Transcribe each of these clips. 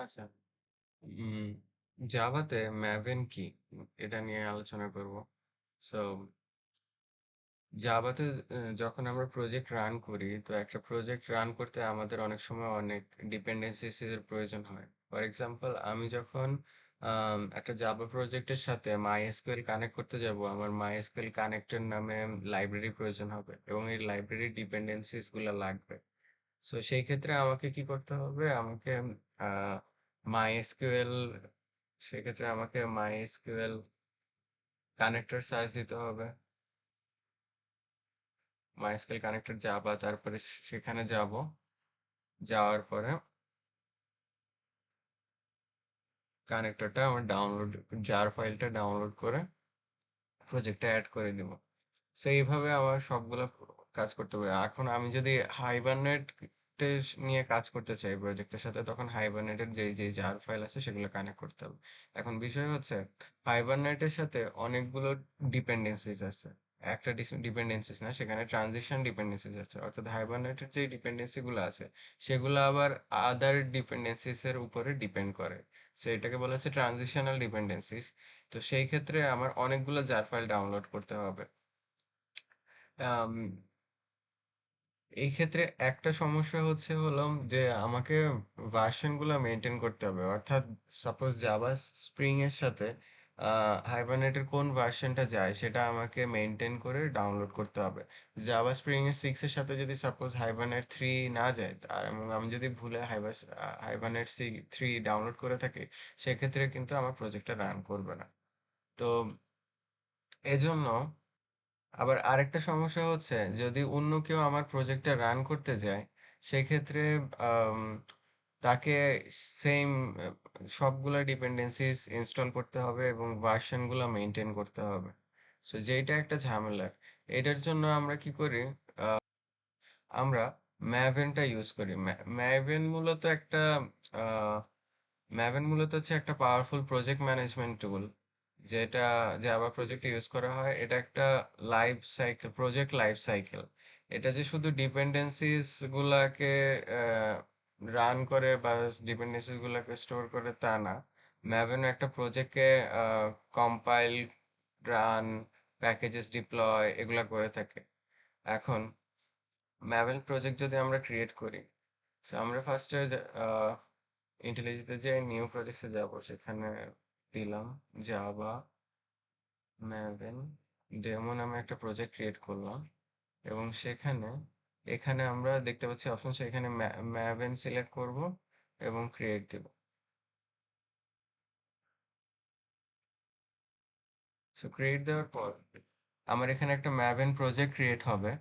আচ্ছা। উম জাভাতে ম্যাভেন কি? এটা নিয়ে আলোচনা করব। সো জাভাতে যখন আমরা প্রজেক্ট রান করি, তো একটা প্রজেক্ট রান করতে আমাদের অনেক সময় অনেক ডিপেন্ডেন্সিস এর প্রয়োজন হয়। ফর এক্সাম্পল, আমি যখন একটা জাভা প্রজেক্টের সাথে MySQL কানেক্ট করতে যাব, আমার MySQL কানেক্টর নামে লাইব্রেরি প্রয়োজন হবে এবং এই লাইব্রেরির ডিপেন্ডেন্সিস গুলো লাগবে। সো সেই ক্ষেত্রে আমাকে কি করতে হবে? আমাকে আহ MySQL সেক্ষেত্রে আমাকে MySQL কানেক্টর সার্চ দিতে হবে। MySQL কানেক্টর জাভা, তারপরে সেখানে যাব। যাওয়ার পরে কানেক্টরটা আমার ডাউনলোড, জার ফাইলটা ডাউনলোড করে প্রজেক্টে অ্যাড করে দিব। সো এইভাবে আমার সবগুলো কাজ করতে হবে। এখন আমি যদি হাইবারনেট নিয়ে কাজ করতে চাই প্রজেক্টের সাথে, তখন হাইবারনেটের যেই যেই জার ফাইল আছে সেগুলো কানেক্ট করতে হবে। এখন বিষয় হচ্ছে, হাইবারনেটের সাথে অনেকগুলো ডিপেন্ডেন্সিস আছে। একটা ডিপেন্ডেন্সিস না, সেখানে ট্রানজিশন ডিপেন্ডেন্সিস আছে। অর্থাৎ হাইবারনেটের যে ডিপেন্ডেন্সি গুলো আছে সেগুলো আবার আদার ডিপেন্ডেন্সিস এর উপরে ডিপেন্ড করে। সো এটাকে বলা হচ্ছে ট্রানজিশনাল ডিপেন্ডেন্সিস। তো সেই ক্ষেত্রে আমার অনেকগুলো জার ফাইল ডাউনলোড করতে হবে। আম, এই ক্ষেত্রে একটা সমস্যা হলো যে আমাকে ভার্সন গুলা মেনটেন করতে হবে। অর্থাৎ সাপোজ জাভা স্প্রিং এর সাথে হাইবারনেটের কোন ভার্সনটা যায় সেটা আমাকে মেনটেন করে ডাউনলোড করতে হবে। জাভা স্প্রিং এর 6 এর সাথে যদি সাপোজ হাইবারনেট 3 না যায়, আর এবং আমি যদি ভুলে হাইবারনেট 3 ডাউনলোড করে থাকি, সেক্ষেত্রে কিন্তু আমার প্রজেক্টটা রান করবে না। তো এজন্য আবার আরেকটা সমস্যা হচ্ছে, যদি অন্য কেউ আমার প্রজেক্টটা রান করতে যায়, সেক্ষেত্রে আম, তাকে সেম সবগুলা ডিপেন্ডেন্সিস ইনস্টল করতে হবে এবং ভার্সন গুলা মেনটেন করতে হবে। সো যেটা একটা ঝামেলার। এটার জন্য আমরা কি করি? আমরা ম্যাভেনটা ইউজ করি। আহ, ম্যাভেন মূলত হচ্ছে একটা পাওয়ারফুল প্রজেক্ট ম্যানেজমেন্ট টুল, যেটা জাভা প্রজেক্টে ইউজ করা হয়। এটা একটা life cycle, project life cycle. এটা যে শুধু ডিপেন্ডেন্সিস গুলাকে রান করে বা ডিপেন্ডেন্সিস গুলাকে স্টোর করে তা না। ম্যাভেন একটা প্রজেক্টকে কম্পাইল, রান, প্যাকেজেস ডিপ্লয় এগুলা করে থাকে। এখন ম্যাভেন প্রজেক্ট যদি আমরা ক্রিয়েট করি, so আমরা ফার্স্টে ইন্টেলিজেন্সে যে নিউ প্রজেক্টসে যাব, সেখানে দিলাম জাভা ম্যাভেন ডেমো নামে একটা প্রজেক্ট ক্রিয়েট করলাম। এবং এখানে আমরা দেখতে পাচ্ছি অপশন, সেখানে ম্যাভেন সিলেক্ট করব এবং ক্রিয়েট দেব। সো ক্রিয়েট দেওয়ার পর আমার এখানে একটা ম্যাভেন প্রজেক্ট ক্রিয়েট হবে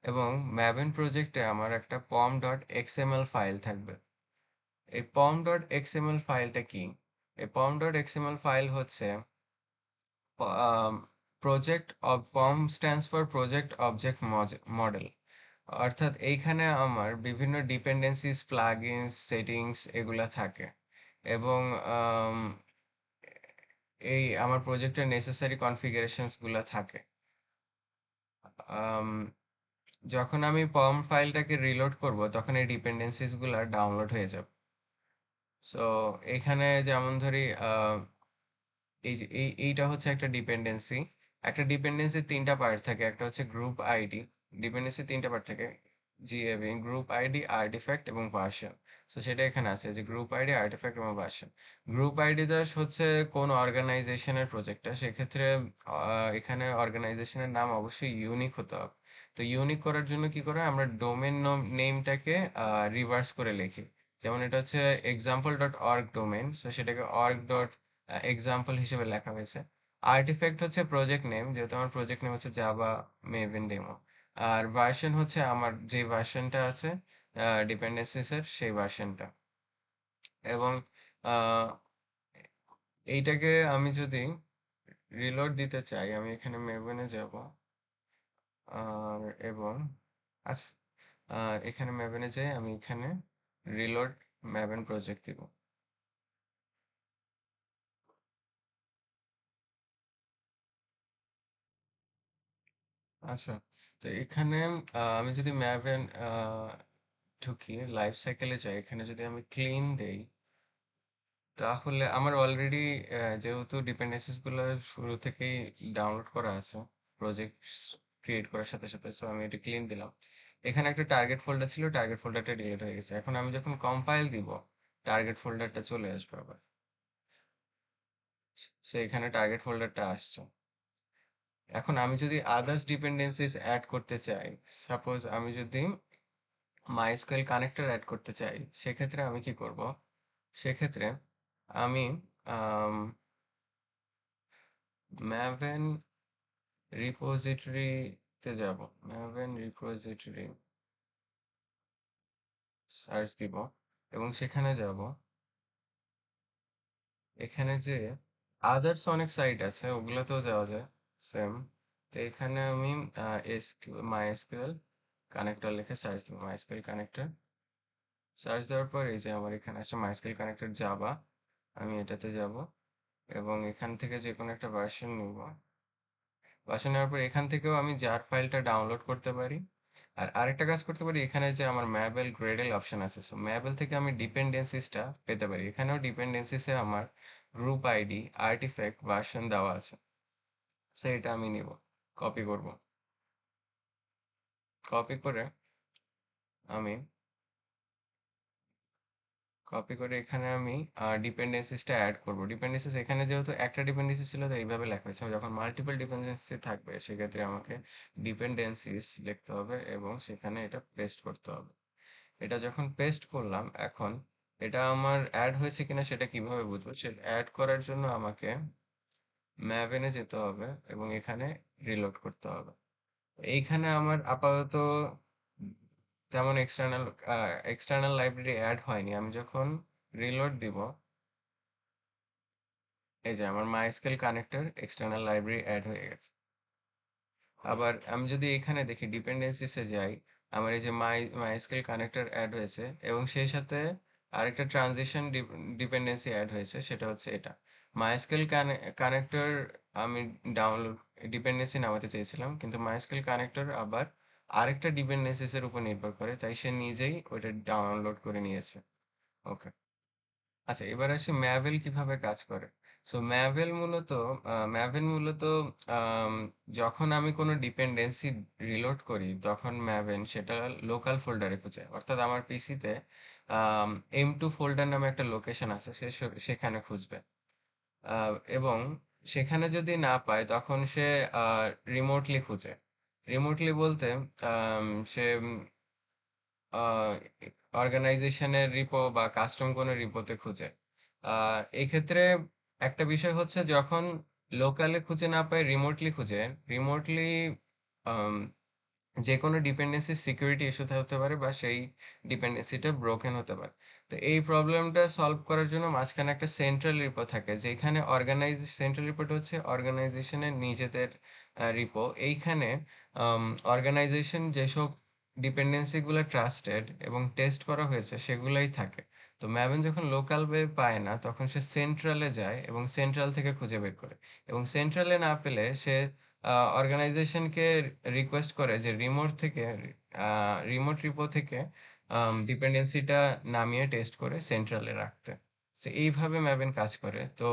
এবং ম্যাভেন প্রজেক্টে আমার একটা pom.xml ফাইল থাকবে। এই pom.xml ফাইলটা কি? এই pom.xml ফাইল হচ্ছে project of pom stands for project object model. অর্থাৎ এইখানে আমার বিভিন্ন ডিপেন্ডেন্সিস, প্লাগইনস, সেটিংস এগুলা থাকে। এবং আম, এই আমার প্রজেক্টের নেসেসারি কনফিগারেশনস গুলা থাকে। আম, যখন আমি পম ফাইলটাকে রিলোড করব, তখন এই ডিপেন্ডেন্সিস গুলা ডাউনলোড হয়ে যাবে। সো এখানে যেমন ধরি, এইটা হচ্ছে একটা ডিপেন্ডেন্সি। একটা ডিপেন্ডেন্সি তিনটা পার্ট থাকে। একটা হচ্ছে গ্রুপ আইডি। ডিপেন্ডেন্সি তিনটা পার্ট থাকে: জিএভি, গ্রুপ আইডি, আর্টিফ্যাক্ট এবং ভার্সন। তো সেটা এখানে আছে যে গ্রুপ আইডি, আর্টিফ্যাক্ট এবং ভার্সন। গ্রুপ আইডি দাস হচ্ছে কোন অর্গানাইজেশনের প্রজেক্টটা, সেক্ষেত্রে এখানে অর্গানাইজেশনের নাম অবশ্যই ইউনিক হতে হবে। তো ইউনিক করার জন্য কি করে, আমরা ডোমেন নেমটাকে রিভার্স করে লিখি। যেমন এটা হচ্ছে example.org ডোমেন, তো সেটাকে এক্সাম্পল হিসেবে লেখা হয়েছে। আর্টিফ্যাক্ট হচ্ছে প্রজেক্ট নেম, যেহেতু আমার প্রজেক্ট নেম হচ্ছে জাভা মেভেন ডেমো। আর ভার্সন হচ্ছে আমার যে ভার্সনটা আছে ডিপেন্ডেন্সিস এর, সেই ভার্সনটা। এবং আহ, এইটাকে আমি যদি রিলোড দিতে চাই, আমি এখানে মেভেনে যাব। আর এবং আচ্ছা, এখানে মেভেনে যাই, আমি এখানে রিলোড মেভেন প্রজেক্ট দিব। আচ্ছা, তো এখানে আমি যদি ম্যাভেন ঢুকি, লাইফ সাইকেলে যাই, এখানে যদি আমি ক্লিন দেই, তাহলে আমার অলরেডি যেহেতু ডিপেন্ডেন্সিস গুলো শুরু থেকেই ডাউনলোড করা আছে প্রজেক্ট ক্রিয়েট করার সাথে সাথে, সো আমি এটা ক্লিন দিলাম। এখানে একটা টার্গেট ফোল্ডার ছিল, টার্গেট ফোল্ডারটা ডিলিট হয়ে গেছে। এখন আমি যখন কম্পাইল দিব টার্গেট ফোল্ডারটা চলে আসবে আবার, সো এখানে টার্গেট ফোল্ডারটা আসছে। এখন আমি যদি আদার্স ডিপেন্ডেন্সিস অ্যাড করতে চাই, সাপোজ আমি যদি মাইস্কুয়েল কানেক্টর অ্যাড করতে চাই, সেক্ষেত্রে আমি কি করব? সেক্ষেত্রে আমি ম্যাভেন রিপোজিটরিতে যাব, ম্যাভেন রিপোজিটরি সার্চ দিব এবং সেখানে যাব। এখানে যে আদার্স অনেক সাইট আছে ওগুলোতেও যাওয়া যায় সেম। তো এখানে আমি মাইএসকিউএল কানেক্টর লিখে সার্চ দিব, মাইএসকিউএল কানেক্টর সার্চ দেওয়ার পর এই যে আমার এখানে আসছে মাইস্কুয়েল কানেক্টর জাভা। আমি এটাতে যাব এবং এখান থেকে যে কোনো একটা ভার্সন নিব। ভার্সন নেওয়ার পর এখান থেকেও আমি জার ফাইলটা ডাউনলোড করতে পারি। আর আরেকটা কাজ করতে পারি, এখানে যে আমার ম্যাবেল গ্রেডেল অপশন আছে, সো ম্যাবেল থেকে আমি ডিপেন্ডেন্সিসটা পেতে পারি। এখানেও ডিপেন্ডেন্সিসে আমার গ্রুপ আইডি, আর্টিফ্যাক্ট, ভার্সন দেওয়া আছে। সো এটা আমি নিব, কপি করব। কপি করে আমি কপি করে এখানে আমি ডিপেন্ডেন্সিসটা অ্যাড করব। ডিপেন্ডেন্সিস এখানে যেহেতু একটা ডিপেন্ডেন্সি ছিল তো এইভাবে লেখা হয়েছে। যখন মাল্টিপল ডিপেন্ডেন্সি থাকবে সেক্ষেত্রে আমাকে ডিপেন্ডেন্সিস লিখতে হবে এবং সেখানে এটা পেস্ট করতে হবে। এটা যখন পেস্ট করলাম, এখন এটা আমার অ্যাড হয়েছে কিনা সেটা কিভাবে বুঝবো? সেটা অ্যাড করার জন্য আমাকে ম্যাভেনে যেতে হবে এবং এখানে রিলোড করতে হবে। এইখানে আমার আপাতত তেমন এক্সটার্নাল লাইব্রেরি অ্যাড হয়নি। আমি যখন রিলোড দিব, এই যে আমার MySQL connector external library add হয়ে গেছে। আবার আমি যদি এখানে দেখি ডিপেন্ডেন্সিসে যাই, আমার এই যে মাইস্কুয়েল কানেক্টর অ্যাড হয়েছে এবং সেই সাথে আরেকটা ট্রানজিশন ডিপেন্ডেন্সি অ্যাড হয়েছে, সেটা হচ্ছে এটা মাইস্কুয়েল কানেক্টর। আমি ডাউনলোড ডিপেন্ডেন্সি নামাতে চেয়েছিলাম, কিন্তু মাইস্কুয়েল কানেক্টর আবার আরেকটা ডিপেন্ডেন্সিস এর উপর নির্ভর করে, তাই সে নিজেই ওইটা ডাউনলোড করে নিয়েছে। ওকে, আচ্ছা এবার আসি ম্যাভেল কিভাবে কাজ করে। সো ম্যাভেল মূলত আম, যখন আমি কোনো ডিপেন্ডেন্সি রিলোড করি তখন ম্যাভেন সেটা লোকাল ফোল্ডারে খুঁজে, অর্থাৎ আমার পিসিতে M2 ফোল্ডার নামে একটা লোকেশন আছে, সেখানে খুঁজবে। এবং সেখানে যদি না পায় তখন সে রিমোটলি খুঁজে। রিমোটলি বলতে আম, সে অর্গানাইজেশনের রিপো বা কাস্টম কোনো রিপোতে খুঁজে। এই ক্ষেত্রে একটা বিষয় হচ্ছে, যখন লোকালে খুঁজে না পায় রিমোটলি খুঁজে, রিমোটলি যে কোনো ডিপেন্ডেন্সি সিকিউরিটি ইস্যুতে হতে পারে বা সেই ডিপেন্ডেন্সিটা ব্রোকেন হতে পারে। তো এই প্রবলেমটা সলভ করার জন্য মাঝখানে একটা সেন্ট্রাল রিপো থাকে, যেখানে সেন্ট্রাল রিপোর্ট হচ্ছে অর্গানাইজেশনের নিজেদের রিপো। এইখানে অর্গানাইজেশন যেসব ডিপেন্ডেন্সিগুলো ট্রাস্টেড এবং টেস্ট করা হয়েছে সেগুলাই থাকে। তো ম্যাভেন যখন লোকাল ওয়ে পায় না তখন সে সেন্ট্রালে যায় এবং সেন্ট্রাল থেকে খুঁজে বের করে, এবং সেন্ট্রালে না পেলে সে অর্গানাইজেশনকে রিকোয়েস্ট করে যে রিমোট রিপো থেকে ডিপেন্ডেন্সিটা নামিয়ে টেস্ট করে সেন্ট্রালে রাখতে। তো এইভাবে ম্যাভেন কাজ করে। তো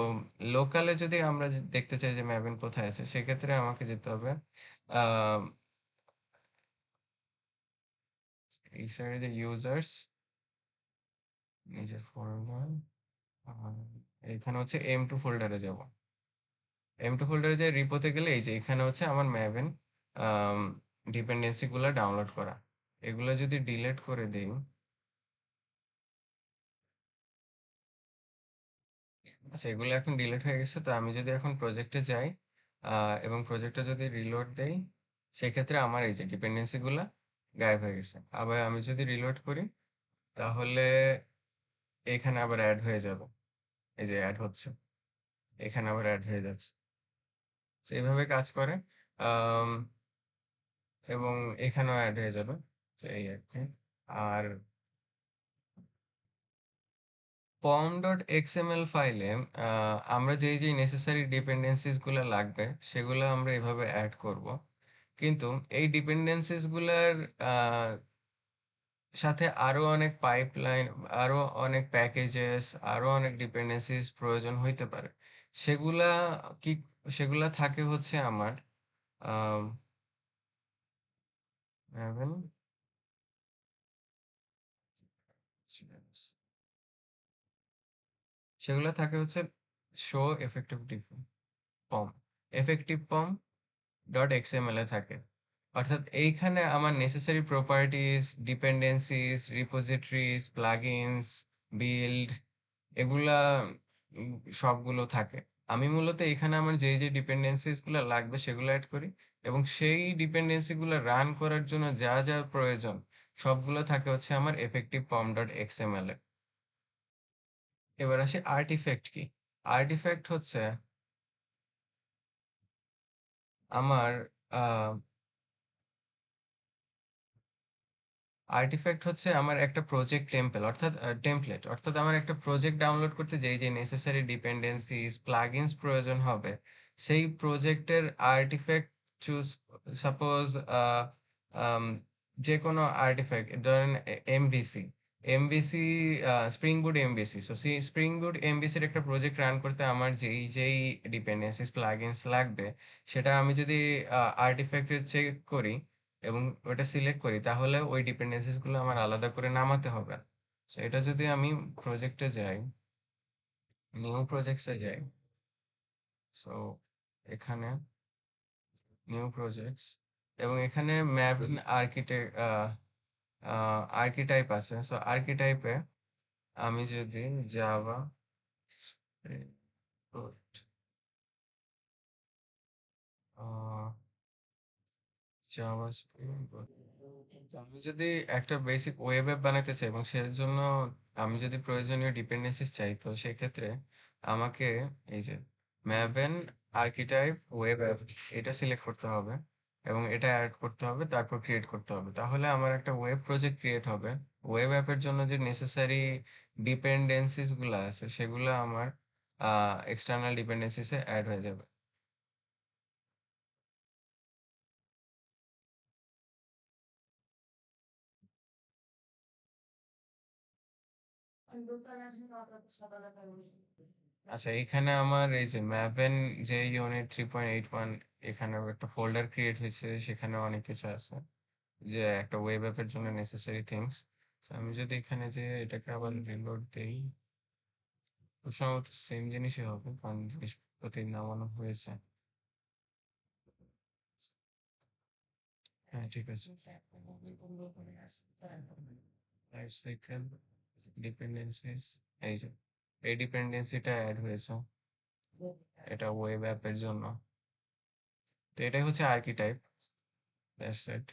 লোকালে যদি আমরা দেখতে চাই যে ম্যাভেন কোথায় আছে, সেক্ষেত্রে আমাকে যেতে হবে আহ এই সাইডে যে ইউজার্স, নিজের ফোল্ডার, এখানে হচ্ছে M2 ফোল্ডারে যাব। M2 ফোল্ডারে যে রিপোতে গেলে এই যে এখানে হচ্ছে আমার ম্যাভেন ডিপেন্ডেন্সি গুলো ডাউনলোড করা। এগুলো যদি ডিলিট করে দিই, আচ্ছা এগুলো এখন ডিলিট হয়ে গেছে। তো আমি যদি এখন প্রজেক্টে যাই এবং প্রজেক্টে যদি রিলোড দেই, সেক্ষেত্রে আমার এই যে ডিপেন্ডেন্সি গুলা গায়েব হয়ে গেছে। আবার আমি যদি রিলোড করি তাহলে এখানে আবার অ্যাড হয়ে যাবে, এই যে অ্যাড হচ্ছে, এখানে আবার অ্যাড হয়ে যাচ্ছে। তো এইভাবে কাজ করে। আম, এবং এখানেও অ্যাড হয়ে যাবে। তো এই আর কি। আর pom.xml ফাইলে আমরা যেই নেসেসারি ডিপেন্ডেন্সিস গুলো লাগবে সেগুলো আমরা এভাবে অ্যাড করব। কিন্তু এই ডিপেন্ডেন্সিস গুলার সাথে আরো অনেক পাইপলাইন, আরো অনেক প্যাকেজেস, আরো অনেক ডিপেন্ডেন্সিস প্রয়োজন হইতে পারে। সেগুলা কি সেগুলা থাকে হচ্ছে আমার আম, Maven, সেগুলা থাকে হচ্ছে show effective POM effective POM dot XML এ থাকে। অর্থাৎ এইখানে আমার necessary properties, dependencies, repositories, plugins, build, এগুলা উম, সবগুলো থাকে। আমি মূলত এখানে আমার যে যে ডিপেন্ডেন্সিস গুলো লাগবে সেগুলো অ্যাড করি, এবং সেই ডিপেন্ডেন্সি গুলো রান করার জন্য যা যা প্রয়োজন সবগুলো থাকে হচ্ছে আমার এফেক্টিভ পম ডট এক্সএমএল এ। এবার আসি আর্টিফ্যাক্ট কি। আর্টিফ্যাক্ট হচ্ছে আমার আর্টিফ্যাক্ট হচ্ছে আমার একটা প্রজেক্ট টেমপ্লেট, অর্থাৎ আমার একটা প্রজেক্ট ডাউনলোড করতে যেই যে নেসেসারি ডিপেন্ডেন্সিস প্লাগইনস প্রয়োজন হবে, সেই প্রজেক্টের আর্টিফ্যাক্ট চুজ, সাপোজ যে কোনো আর্টিফ্যাক্ট ধরেন এমভিসি, এমভিসি স্প্রিং বুট এমভিসি। সো সেই স্প্রিং বুট এমভিসির একটা প্রজেক্ট রান করতে আমার যেই যেই ডিপেন্ডেন্সিস প্লাগইনস লাগবে, সেটা আমি যদি আর্টিফ্যাক্টে চেক করি এবং ওটা সিলেক্ট করি, তাহলে ওই ডিপেন্ডেন্সিস গুলো আমার আলাদা করে নামাতে হবে না। So, এটা যদি আমি প্রজেক্টে যাই, নিউ প্রজেক্টসে যাই, সো এখানে নিউ প্রজেক্টস, এবং এখানে ম্যাপ আর্কিটেক্ট আর্কিটাইপ আছে। সো আর্কিটাইপে আমি যদি জাভা জাভা আমি যদি একটা বেসিক ওয়েব অ্যাপ বানাতে চাই এবং সের জন্য আমি যদি প্রয়োজনীয় ডিপেন্ডেন্সিস চাই, তো সেক্ষেত্রে আমাকে এই যে ম্যাভেন আর্কিটাইপ ওয়েব অ্যাপ, এটা সিলেক্ট করতে হবে এবং এটা অ্যাড করতে হবে, তারপর ক্রিয়েট করতে হবে। তাহলে আমার একটা ওয়েব প্রজেক্ট ক্রিয়েট হবে। ওয়েব অ্যাপের জন্য যে নেসেসারি ডিপেন্ডেন্সিস গুলো আছে সেগুলো আমার এক্সটার্নাল ডিপেন্ডেন্সিসে অ্যাড হয়ে যাবে। আচ্ছা, এখানে আমার এই যে ম্যাপেন যে ইউনিট 3.81, এখানে একটা ফোল্ডার ক্রিয়েট হয়েছে, সেখানে অনেক কিছু আছে যে একটা ওয়েব অ্যাপের জন্য নেসেসারি থিংস। আমি যদি এখানে যে এটাকে আবার রিলোড দেই, খুব সম্ভবত সেম জিনিসই হবে, কারণ জিনিসপত্র নামানো হয়েছে। হ্যাঁ, ঠিক আছে। লাইফ সাইকেল ডিপেন্ডেন্সিস, এই যে এই ডিপেন্ডেন্সিটা অ্যাড হয়েছে, এটা ওয়েব অ্যাপের জন্য। তো এটাই হচ্ছে আর্কিটাইপ, দ্যাটস ইট।